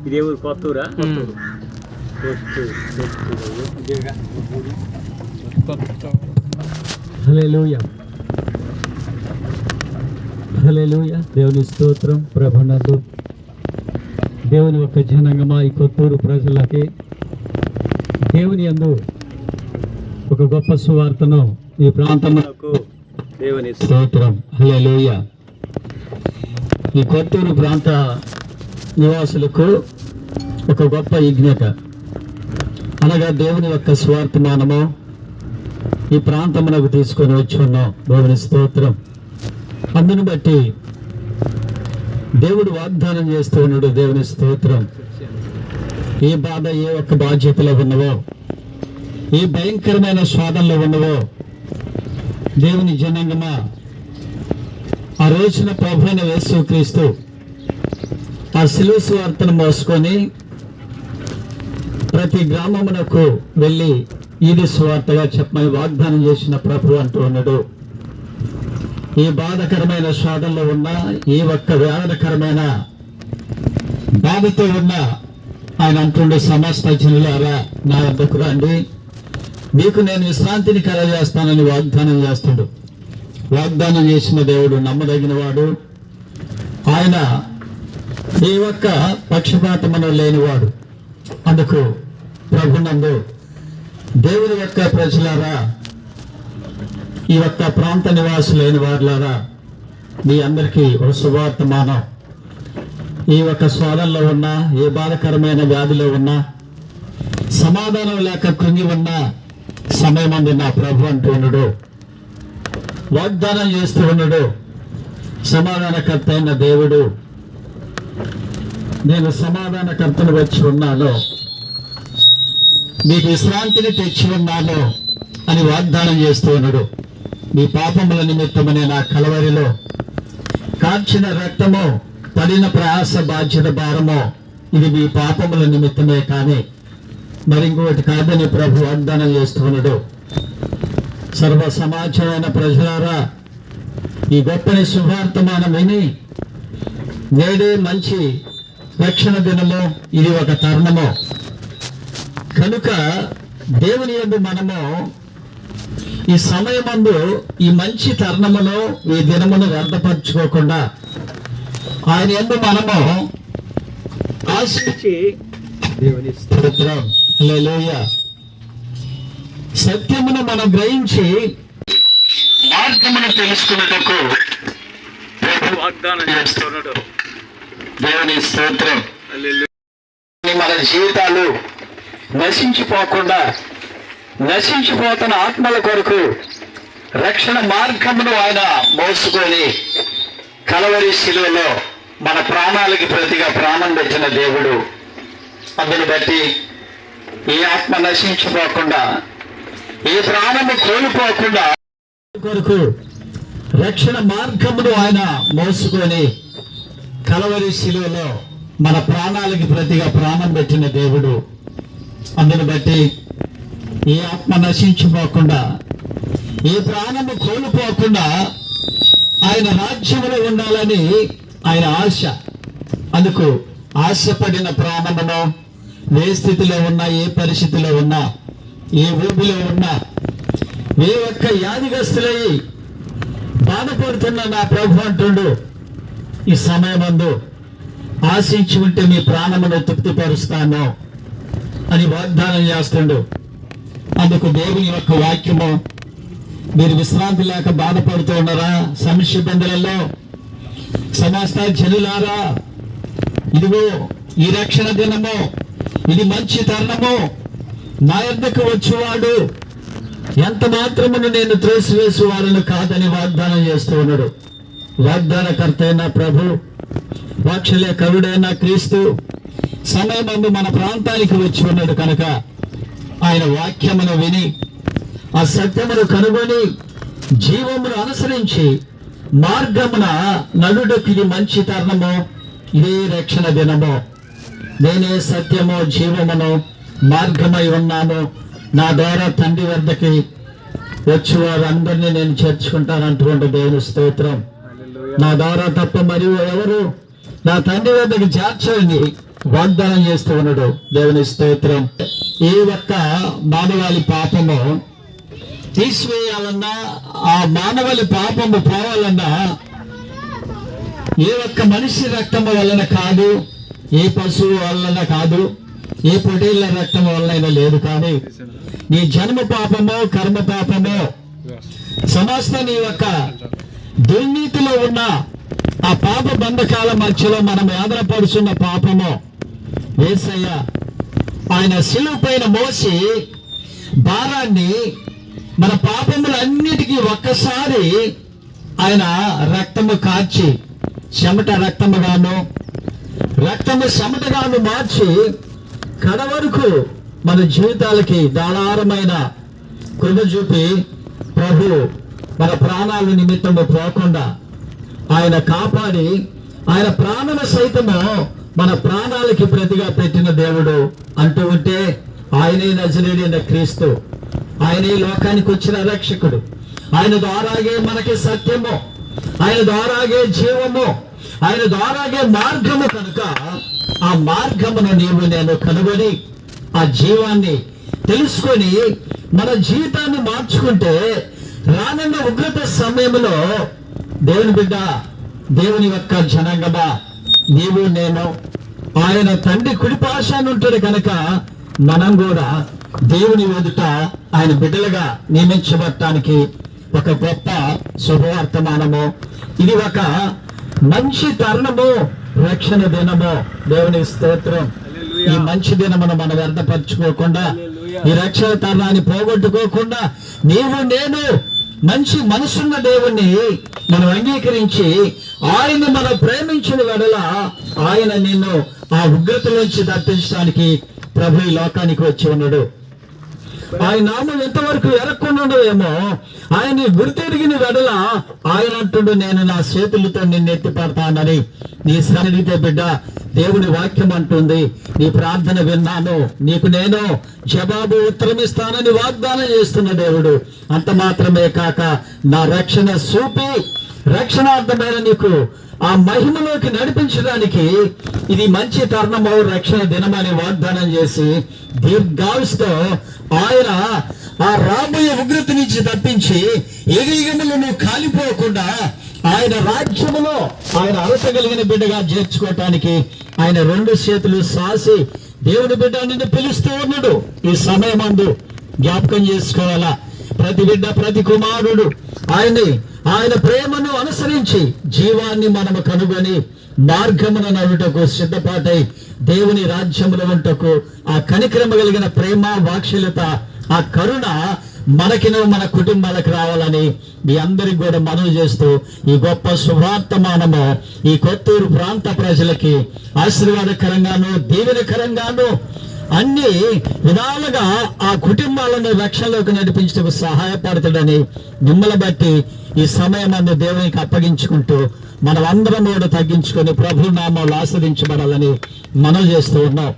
ఇదే ఊరు కొత్తూరా? హల్లెలూయా, హల్లెలూయా. దేవుని స్తోత్రం. ప్రభునందు దేవుని యొక్క జనంగమా, ఈ కొత్తూరు ప్రజలకి దేవుని యందు ఒక గొప్ప సువార్తను ఈ ప్రాంతమునకు దేవుని స్తోత్రం. హల్లెలూయా. ఈ కొత్తూరు ప్రాంత నివాసులకు ఒక గొప్ప యజ్ఞత అనగా దేవుని యొక్క స్వార్థమానము ఈ ప్రాంతమునకు తీసుకొని వచ్చి ఉన్నాం. దేవుని స్తోత్రం. అందును బట్టి దేవుడు వాగ్దానం చేస్తూ ఉన్నాడు. దేవుని స్తోత్రం. ఏ బాధ, ఏ ఒక్క బాధ్యతలో ఉన్నవో, ఏ భయంకరమైన స్వాదంలో ఉన్నవో దేవుని జనాంగమా, ఆ రోజున ప్రభువైన యేసుక్రీస్తు ఆ శిలువ సువార్తను మోసుకొని ప్రతి గ్రామమునకు వెళ్ళి ఇది సువార్తగా చెప్పమని వాగ్దానం చేసిన ప్రభు అంటూ ఉన్నాడు. ఏ బాధకరమైన స్వాదంలో ఉన్నా, ఏ ఒక్క వేదనకరమైన బాధతో ఉన్నా ఆయన అంటుండే, సమస్త జనులారా నా వద్దకు రండి, మీకు నేను విశ్రాంతిని కలగజేస్తానని వాగ్దానం చేస్తాడు. వాగ్దానం చేసిన దేవుడు నమ్మదగిన వాడు. ఆయన ఏ ఒక్క పక్షపాతమును లేనివాడు. అందుకు ప్రభునందు దేవుని యొక్క ప్రజలారా, ఈ యొక్క ప్రాంత నివాసులైన వారులారా, మీ అందరికీ ఒక శుభవర్తమానం. ఈ యొక్క స్వాదంలో ఉన్నా, ఏ బాధకరమైన వ్యాధిలో ఉన్నా, సమాధానం లేక కృంగి ఉన్న సమయం అంది నా ప్రభు అంటూ ఉన్నాడు. వాగ్దానం చేస్తూ ఉన్నాడు. సమాధానకర్త అయిన దేవుడు, నేను సమాధానకర్తను వచ్చి ఉన్నాను, మీకు విశ్రాంతిని తెచ్చి ఉన్నాను అని వాగ్దానం చేస్తూ ఉన్నాడు. మీ పాపముల నిమిత్తమనే నా కలవరిలో కార్చిన రక్తము, పడిన ప్రయాస, బాధ్యత, భారము, ఇది మీ పాపముల నిమిత్తమే కానీ మరి ఇంకొకటి కాదని ప్రభు వాగ్దానం చేస్తూ ఉన్నాడు. సర్వ సమాజమైన ప్రజలారా, ఈ గొప్పని శుభార్తమానం విని నేడే మంచి రక్షణ దినము, ఇది ఒక తరుణము కనుక దేవుని యందు మనము ఈ సమయమందు, ఈ మంచి తరుణమును, ఈ దినమును వ్యర్థపరచుకోకుండా ఆయన యందు మనము ఆశించి దేవుని స్తోత్రం, హల్లెలూయా, సత్యమును మనం గ్రహించి మార్గమును తెలుసుకున్నటకు వాగ్దానం చేస్తున్నాడు. దేవుని స్తోత్రం. మన జీవితాలు నశించిపోకుండా, నశించిపోతున్న ఆత్మల కొరకు రక్షణ మార్గమును ఆయన మోసుకొని కలవరి శిలువలో మన ప్రాణాలకి ప్రతిగా ప్రాణం పెట్టిన దేవుడు. అందుని బట్టి ఈ ఆత్మ నశించిపోకుండా, ఈ ప్రాణము కోల్పోకుండా కొరకు రక్షణ మార్గమును ఆయన మోసుకొని కలవరి శిలువలో మన ప్రాణాలకి ప్రతిగా ప్రాణం పెట్టిన దేవుడు. అందుని బట్టి ఏ ఆత్మ నశించిపోకుండా, ఏ ప్రాణము కోల్పోకుండా ఆయన రాజ్యములో ఉండాలని ఆయన ఆశ. అందుకు ఆశపడిన ప్రాణమును ఏ స్థితిలో ఉన్నా, ఏ పరిస్థితిలో ఉన్నా, ఏ ఊబిలో ఉన్నా, ఏ ఒక్క యాదిగస్తులై బాధపడుతున్న నా ప్రభు అంటుండు, ఈ సమయమందు ఆశించి ఉంటే మీ ప్రాణమును తృప్తిపరుస్తాను అని వాగ్దానం చేస్తుండు. అందుకు దేవుని యొక్క వాక్యము, మీరు విశ్రాంతి లేక బాధపడుతూ ఉన్నారా సమస్య ఇబ్బందులలో, సమస్త జనులారా, ఇదిగో ఈ రక్షణ దినము, ఇది మంచి తరుణము, నా యొద్దకు వచ్చేవాడు ఎంత మాత్రమును నేను త్రోసివేసి వారిని కాదని వాగ్దానం చేస్తూ ఉన్నాడు. వాగ్దానకర్త అయిన ప్రభు, వాత్సల్య కరుడైన క్రీస్తు సమయమందు మన ప్రాంతానికి వచ్చి ఉన్నాడు కనుక ఆయన వాక్యమును విని ఆ సత్యమును కనుగొని జీవమును అనుసరించి మార్గమున నడుటకు ఇది మంచి తరుణము, ఇదే రక్షణ దినము. నేనే సత్యము, జీవమును, మార్గమై ఉన్నాను. నా ద్వారా తండ్రి వద్దకి వచ్చి వారందరినీ నేను చేర్చుకుంటానంటువంటి దేవుని స్తోత్రం. నా ద్వారా తప్ప మరియు ఎవరు నా తండ్రి వద్దకు చేర్చని వాగ్దానం చేస్తూ ఉన్నాడు. దేవుని స్తోత్రం. ఏ ఒక్క మానవాళి పాపము తీసివేయాలన్నా, ఆ మానవాళి పాపము పోవాలన్నా ఏ ఒక్క మనిషి రక్తము వలన కాదు, ఏ పశువు వలన కాదు, ఏ పొటేళ్ల రక్తము వలన లేదు. కానీ నీ జన్మ పాపము, కర్మ పాపము, సమస్త నీ యొక్క దుర్నీతిలో ఉన్న ఆ పాప బంధకాల మధ్యలో మనం ఆధారపడుతున్న పాపము యేసయ్య ఆయన శిలువ పైన మోసి భారాన్ని, మన పాపములన్నిటికీ ఒక్కసారి ఆయన రక్తము కార్చి చెమట రక్తముగాను, రక్తము చెమటగాను మార్చి కడ వరకు మన జీవితాలకి ధారాళమైన కృప చూపి ప్రభు మన ప్రాణాల నిమిత్తము పోకుండా ఆయన కాపాడి, ఆయన ప్రాణాల సైతము మన ప్రాణాలకి ప్రతిగా పెట్టిన దేవుడు అంటూ ఉంటే ఆయనే నజరేయుడైన క్రీస్తు, ఆయనే లోకానికి వచ్చిన రక్షకుడు. ఆయన ద్వారాగే మనకి సత్యము, ఆయన ద్వారాగే జీవము, ఆయన ద్వారాగే మార్గము. కనుక ఆ మార్గమును నీవు నేను కనుగొని ఆ జీవాన్ని తెలుసుకొని మన జీవితాన్ని మార్చుకుంటే రానున్న ఉగ్రత సమయంలో దేవుని బిడ్డ, దేవుని యొక్క జనాంగమా, నీవు నేను ఆయన తండ్రి కుడిపాశాన్ని ఉంటాడు. కనుక మనం కూడా దేవుని ఎదుట ఆయన బిడ్డలుగా నియమించబడటానికి ఒక గొప్ప శుభవర్తమానము. ఇది ఒక మంచి తరుణము, రక్షణ దినము. దేవుని స్తోత్రం. ఈ మంచి దినమును మనం వ్యర్థపరచుకోకుండా, ఈ రక్షణ తరుణాన్ని పోగొట్టుకోకుండా నీవు నేను మంచి మనసున్న దేవుణ్ణి మనం అంగీకరించి ఆయన మనం ప్రేమించిన వెడల ఆయన నిన్ను ఆ ఉగ్రతలోంచి తప్పించడానికి ప్రభు ఈ లోకానికి వచ్చి ఉన్నాడు. ఆయన నామం ఎంతవరకు ఎరక్కుండా ఉండదేమో, ఆయన్ని గుర్తెరిగిన వెడల ఆయన అంటుడు, నేను నా చేతులతో నిన్ను ఎత్తిపడతానని. నీ సన్నిధితో బిడ్డ, దేవుని వాక్యం అంటుంది, నీ ప్రార్థన విన్నాను, నీకు నేను జవాబు ఉత్తరమిస్తానని వాగ్దానం చేస్తున్న దేవుడు. అంత మాత్రమే కాక నా రక్షణ చూపి రక్షణార్థమైన నీకు ఆ మహిమలోకి నడిపించడానికి ఇది మంచి తరుణము, రక్షణ దినమని వాగ్దానం చేసి దీర్ఘాయుస్తో ఆయన ఆ రాబోయే ఉగ్రత నుంచి తప్పించి ఎగిరిగములు నువ్వు కాలిపోకుండా ఆయన రాజ్యములో ఆయన అరసగలిగిన బిడ్డగా చేర్చుకోవటానికి ఆయన రెండు చేతులు సాసి దేవుని బిడ్డ నిన్ను పిలుస్తూ ఉన్నాడు. ఈ సమయమందు జ్ఞాపకం చేసుకోవాలా. ప్రతి బిడ్డ, ప్రతి కుమారుడు ఆయన ప్రేమను అనుసరించి జీవాన్ని మనము కనుగొని మార్గమున నడుటకు సిద్ధపాటై దేవుని రాజ్యములో ఉంటకు ఆ కనికరమ కలిగిన ప్రేమ, వాత్సల్యత, ఆ కరుణ మనకిను మన కుటుంబాలకు రావాలని మీ అందరికి కూడా మనవి చేస్తూ ఈ గొప్ప శుభార్తమానము ఈ కొత్తూరు ప్రాంత ప్రజలకి ఆశీర్వాదకరంగాను దీవెనకరంగాను అన్ని విధాలుగా ఆ కుటుంబాలను రక్షణలోకి నడిపించడానికి సహాయపడతాడని మిమ్మల్ని బట్టి ఈ సమయమందు దేవునికి అప్పగించుకుంటూ మనం అందరం కూడా తగ్గించుకొని ప్రభు నామంలో ఆశ్రదించబడాలని మనవి చేస్తూ ఉన్నాం.